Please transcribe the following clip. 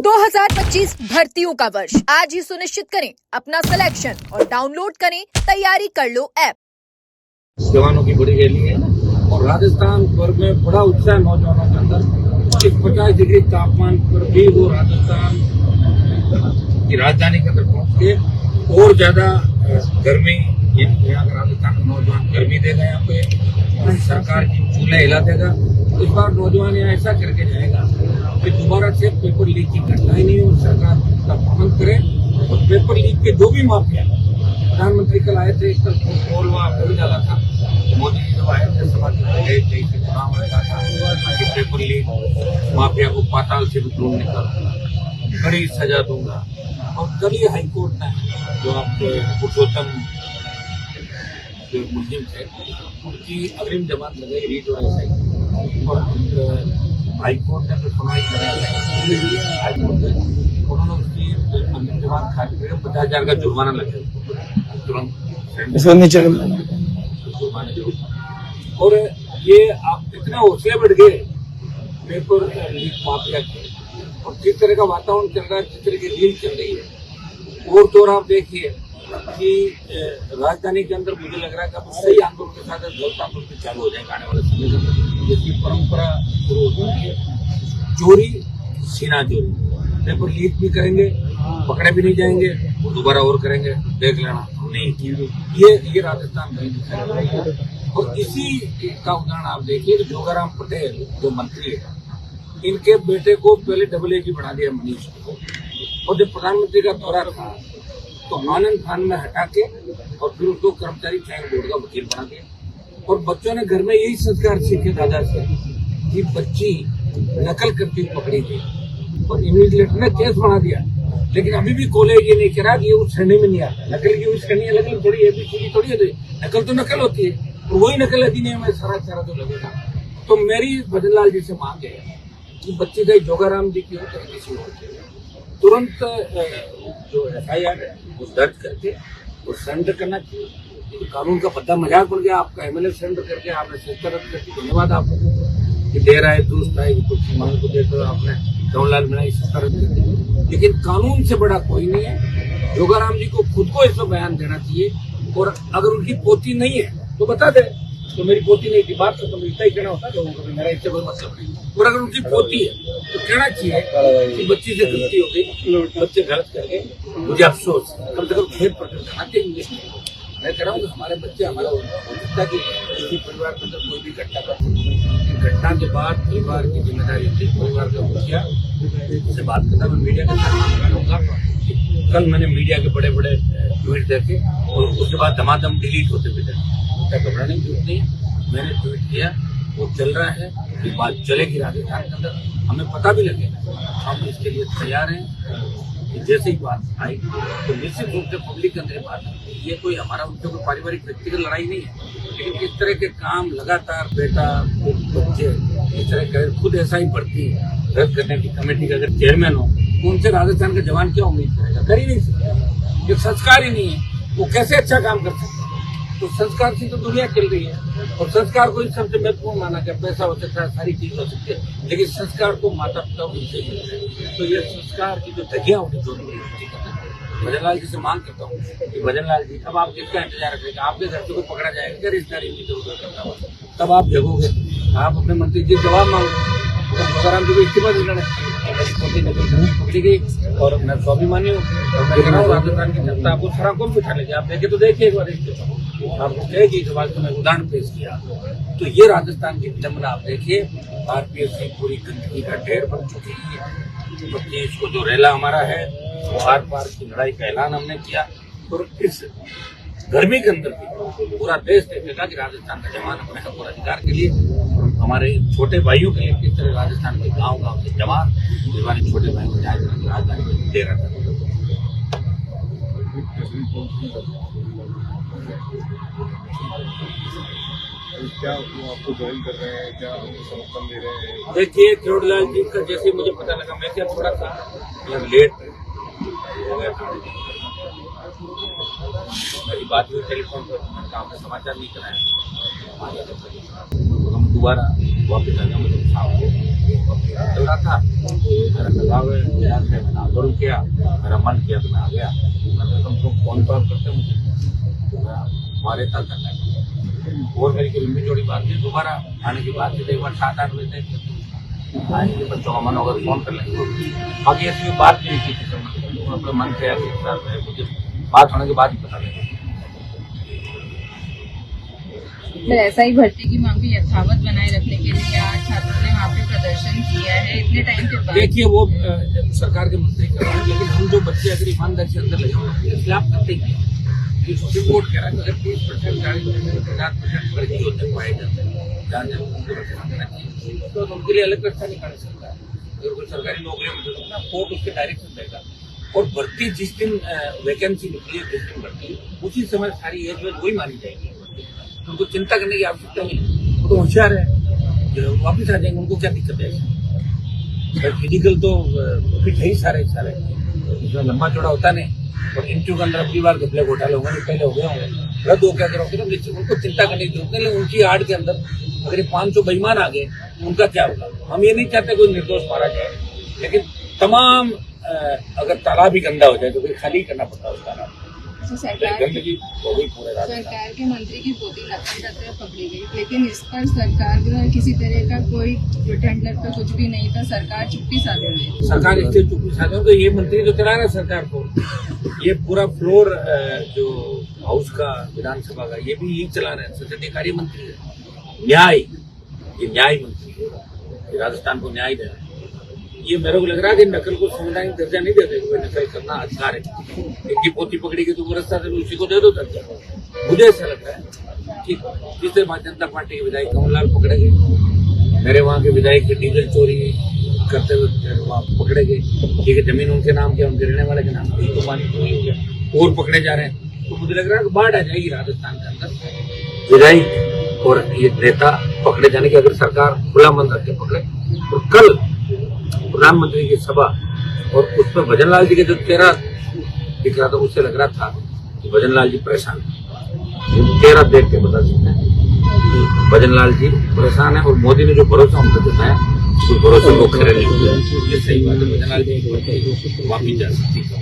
2025 भर्तियों का वर्ष आज ही सुनिश्चित करें अपना सिलेक्शन और डाउनलोड करें तैयारी कर लो ऐप। जवानों की बड़ी रैली है और राजस्थान भर में बड़ा उत्साह नौजवानों के अंदर। 50 डिग्री तापमान पर भी वो राजस्थान की राजधानी के अंदर पहुंच के और ज्यादा गर्मी यहाँ राजस्थान में नौजवान गर्मी देगा। यहाँ पे सरकार की चूल्हे हिला देगा। इस बार नौजवान यहाँ ऐसा करके जाएगा कि दोबारा से पेपर लीक की घटना ही नहीं हो। सरकार का पालन करे और पेपर लीक के जो भी माफिया, प्रधानमंत्री कल आए थे, कल बोलवा हो जाता था। मोदी जी जब आए थे सभा के चुनाव में कहा था कि पेपर लीक माफिया को पाताल से भी ढूंढ निकालूंगा, कड़ी सजा दूंगा। और कल ही हाईकोर्ट ने जो आपके पुरुषोत्तम जो मुस्लिम थे उनकी अग्रिम जमानत लगाई, रीट और एसआई, और हाईकोर्ट ने फिर सुनवाई कराई। हाईकोर्ट ने उन्होंने उसकी अग्रिम जमानत खारिज कर 50,000 का जुर्माना लगा तुरंत जुर्माने जो। और ये आप इतने हौसले बढ़ गए पेपर लीक माफिया के, और जिस तरह का वातावरण चल रहा है, जिस तरह की डील चल रही है, और तो आप देखिए कि राजधानी के अंदर मुझे लग रहा है कि सही आंदोलन के साथ गलत आंदोलन चालू हो जाएगा आने वाले समय में। जिसकी परंपरा शुरू हो चुकी है, चोरी सीना चोरी, पेपर लीक भी करेंगे, पकड़े भी नहीं जाएंगे, दोबारा और करेंगे, देख लेना नहीं। ये राजस्थान नहीं दिखाई। और इसी का उदाहरण आप देखिए कि जोगाराम पटेल जो मंत्री है, इनके बेटे को पहले AA बना दिया मनीष को, और जब प्रधानमंत्री का दौरा था तो आनंद खान में हटा के और फिर उसको कर्मचारी चयन बोर्ड का वकील बना दिया। और बच्चों ने घर में यही संस्कार सीखे दादा से कि बच्ची नकल करती हुई पकड़ी गई और इन्विजिलेटर ने केस बना दिया। लेकिन अभी भी कॉलेज ये नहीं करा कि ये उस श्रेणी में नहीं आता। नकल की उस श्रेणी अलग थोड़ी है, ABCD थोड़ी है। नकल तो नकल होती है, और वही नकल अधिनियम में सारा तो लगेगा। तो मेरी भजनलाल जी से मांग है कि बच्ची का जोगाराम जी की हो चाहे किसी हो, तुरंत जो FIR है वो दर्ज करके और सरेंडर करना चाहिए। तो कानून का पता मजाक बन गया। आपका MLA सरेंडर करके आपने सिस्टर रद्द करके, धन्यवाद आपको कि दे रहा है दोस्त है कुछ मांग को देते, आपने जवाहरलाल बनाई सिस्टर रद्द कर दी। लेकिन कानून से बड़ा कोई नहीं है। जोगाराम जी को खुद को इसमें बयान देना चाहिए, और अगर उनकी पोती नहीं है तो बता दे तो मेरी पोती नहीं थी, बात खत्म। इतना ही कहना होता लोगों को, मेरा इससे कोई मतलब नहीं। और अगर उनकी पोती है तो कहना चाहिए कि बच्ची से गलती हो गई, बच्चे गलत कर गए, मुझे अफसोस, कम से कम खेद प्रकट करना चाहिए। मैं कह रहा हूँ कि हमारे बच्चे हमारा हो सकता है कि किसी परिवार के अंदर कोई भी घटना कर, घटना के बाद परिवार की जिम्मेदारी थी परिवार का मुखिया से बात करना। मैं मीडिया के साथ रहूँगा। कल मैंने मीडिया के बड़े बड़े ट्वीट देखे और उसके बाद धमाधम डिलीट होते हुए देखे। घबराने की जरूरत नहीं है। मैंने ट्वीट किया, वो चल रहा है, ये बात चलेगी राजस्थान के अंदर, हमें पता भी लगेगा। हम इसके लिए तैयार हैं कि जैसे ही बात आई तो निश्चित रूप से पब्लिक के अंदर बात है। ये कोई हमारा उनसे कोई पारिवारिक व्यक्तिगत लड़ाई नहीं है, लेकिन इस तरह के काम लगातार बेटा बच्चे इस तरह कर खुद SI भर्ती रद्द करने की कमेटी का अगर चेयरमैन हो तो उनसे राजस्थान का जवान क्या उम्मीद करेगा? कर ही नहीं सकता। ये संस्कार ही नहीं है, वो कैसे अच्छा काम कर सकते? तो संस्कार से तो दुनिया चल रही है, और संस्कार को सबसे महत्वपूर्ण माना गया। पैसा हो सकता है, सारी चीज हो सकती है, लेकिन संस्कार को माता पिता उनसे मिलता है। तो ये संस्कार की जो धज्जियां होती है, भजनलाल जी से मांग करता हूँ कि भजनलाल जी अब आप किसका इंतजार रखेगा? आपके घर से कोई पकड़ा जाएगा क्या रिश्तेदारी में इधर उधर करता हुआ? तब आप जगोगे, आप अपने मंत्री जी जवाब मांगो। जोगाराम जी को इस्तीफा देना है, ठीक है। और मैं स्वाभिमानी हूँ, और मैं कह रहा हूँ राजस्थान की जनता आपको सारा कौन बिठा लेगी। आप देखे तो देखिए एक बार इस्तीफा, आप कहेगी जो बात में उदाहरण पेश किया। तो ये राजस्थान की विडंबना आप देखिए। RPSC पूरी गंदगी का ढेर बन चुकी है। 25 को जो रेला हमारा है वो आर पार की लड़ाई का ऐलान हमने किया, और इस गर्मी के अंदर भी पूरा देश देखेगा कि राजस्थान का जवान अपने हक और अधिकार के लिए, हमारे छोटे भाइयों के लिए किस तरह राजस्थान के गांव गांव के जवान हमारे छोटे भाइयों को राजधानी में दे रहा था। क्या वो आपको ज्वाइन कर रहे हैं, क्या आपको समर्थन दे रहे हैं? देखिए करोड़लाल जी का जैसे मुझे पता लगा, मैं क्या थोड़ा सा लेट हो गया था, मेरी बात हुई टेलीफोन पर, काम में समाचार नहीं कराया। हम दोबारा वापस आ जाऊँ तो साहब चल रहा था, मेरा लगाव है, मैंने आंदोलन किया, मेरा मन किया तो मैं आ गया। मैंने तुमको फोन पर करते मुझे तो मैं हमारे तक करना है। और मेरी कोई लंबी चौड़ी बात नहीं, दोबारा आने की बात है, एक बार 7-8 बजे आएंगे, बच्चों का मन होगा तो फोन कर लेंगे। बाकी ऐसी कोई बात नहीं की, अपने मन से मुझे बात होने के बाद ही पता लगेगा। ऐसा ही भर्ती की मांग को यथावत बनाए रखने के लिए आज छात्रों ने वहाँ पे प्रदर्शन किया है इतने टाइम के बाद। देखिए वो सरकार के मंत्री कर रहे हैं, लेकिन हम जो बच्चे अगर ईमानदारी से अंदर लगे होंगे इसलिए आप करते ही हैं। सुप्रीम कोर्ट कह रहा है अगर 30%, 40%, 50% फर्जी होते पाए जाते हैं तो उनके लिए अलग व्यवस्था निकाले सकता है। अगर कोई सरकारी नौकरी में ना कोर्ट उसके डायरेक्शन देगा और भर्ती जिस दिन वैकेंसी निकली है, जिस दिन भर्ती उसी समय सारी एज में वही मानी जाएगी। उनको चिंता करने की आवश्यकता नहीं, वो तो होशियार है, वापिस आ जाएंगे, उनको क्या दिक्कत है। फिजिकल तो फिट है ही सारे इसमें लंबा चौड़ा होता नहीं। और इंटरव्यू के अंदर अपनी बार घपले घोटाले होंगे, पहले हो गए होंगे, रद्द हो क्या करोगे तो उनको चिंता करने की जरूरत नहीं। लेकिन उनकी आड़ के अंदर अगर 500 बेईमान आ गए उनका क्या होगा। हम ये नहीं चाहते कोई निर्दोष मारा जाए, लेकिन तमाम अगर तालाब ही गंदा हो जाए तो फिर खाली करना पड़ता है उस तालाब। सरकार के मंत्री की पोती लगातार पकड़ी गई, लेकिन इस पर सरकार का किसी तरह का कोई टेंडर पे कुछ भी नहीं था, सरकार चुप्पी साधे हुई। सरकार इससे चुप्पी साधे तो ये मंत्री जो चला रहा है सरकार को, ये पूरा फ्लोर जो हाउस का विधानसभा का ये भी यही चला रहे हैं। सत्ताधिकारी मंत्री है, न्याय, ये न्याय मंत्री है, ये राजस्थान को न्याय दे रहा है। ये मेरे को लग रहा है कि नकल को संवैधानिक दर्जा नहीं देते, कोई नकल करना अधिकार है। एक की पोती पकड़ी गई तो वो रास्ता से उसी को दे दो दर्जा। मुझे ऐसा लगता है कि जिससे भारतीय जनता पार्टी के विधायक कमललाल पकड़े गए, मेरे वहाँ के विधायक डीजल चोरी करते हुए वहाँ पकड़े गए, ठीक है, जमीन उनके नाम के, उनके रहने वाले के नाम के, तो पानी चोरी हो गया और पकड़े जा रहे हैं। तो मुझे लग रहा है कि बाढ़ आ जाएगी राजस्थान के अंदर। विधायक और ये नेता पकड़े जाने की अगर सरकार खुला मन रख के पकड़े तो कल प्रधानमंत्री की सभा और उसमें भजन लाल जी के जो चेहरा दिख रहा था उससे लग रहा था कि भजन लाल जी परेशान है। चेहरा देख के बता सकते हैं भजन लाल जी परेशान है और मोदी ने जो भरोसा उनको जताया उस भरोसे को खरे नहीं हुआ। ये सही बात है, भजन लाल जी वापिस जा सकती है।